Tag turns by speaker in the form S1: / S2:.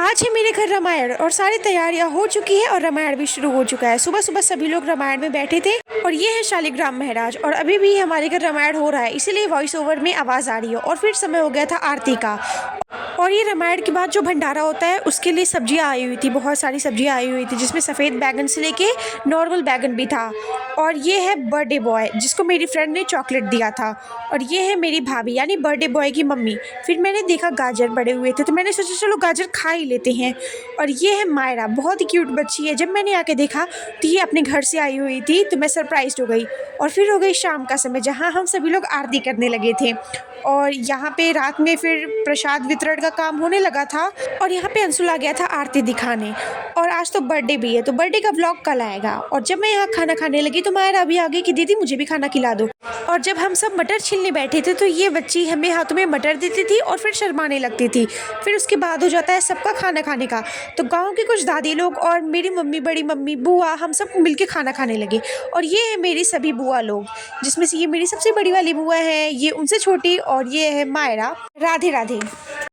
S1: आज है मेरे घर रामायण और सारी तैयारियां हो चुकी है और रामायण भी शुरू हो चुका है। सुबह सुबह सभी लोग रामायण में बैठे थे और ये है शालिग्राम महाराज और अभी भी हमारे घर रामायण हो रहा है, इसीलिए वॉइस ओवर में आवाज़ आ रही है। और फिर समय हो गया था आरती का। और ये रामायण के बाद जो भंडारा होता है उसके लिए सब्जियां आई हुई थी, बहुत सारी सब्जियां आई हुई थी, जिसमें सफ़ेद बैगन से लेके नॉर्मल बैगन भी था। और ये है बर्थडे बॉय जिसको मेरी फ्रेंड ने चॉकलेट दिया था। और ये है मेरी भाभी यानी बर्थडे बॉय की मम्मी। फिर मैंने देखा गाजर बड़े हुए थे तो मैंने सोचा चलो गाजर खा ही लेते हैं। और ये है मायरा, बहुत ही क्यूट बच्ची है। जब मैंने आके देखा तो ये अपने घर से आई हुई थी तो मैं सरप्राइज्ड हो गई। और फिर हो गई शाम का समय जहाँ हम सभी लोग आरती करने लगे थे। और यहाँ पे रात में फिर प्रसाद वितरण का काम होने लगा था और यहाँ पे अंशुल आ गया था आरती दिखाने। और आज तो बर्थडे भी है तो बर्थडे का व्लॉग कल आएगा। और जब मैं यहाँ खाना खाने लगी तो मायरा अभी आ गई कि दीदी मुझे भी खाना खिला दो। और जब हम सब मटर छीलने बैठे थे तो ये बच्ची हमें हाथों में मटर देती थी और फिर शर्माने लगती थी। फिर उसके बाद हो जाता है सबका खाना खाने का। तो गाँव के कुछ दादी लोग और मेरी मम्मी, बड़ी मम्मी, बुआ, हम सब मिलके खाना खाने लगे। और ये है मेरी सभी बुआ लोग, जिसमें से ये मेरी सबसे बड़ी वाली बुआ है, ये उनसे छोटी, और ये है मायरा। राधे राधे।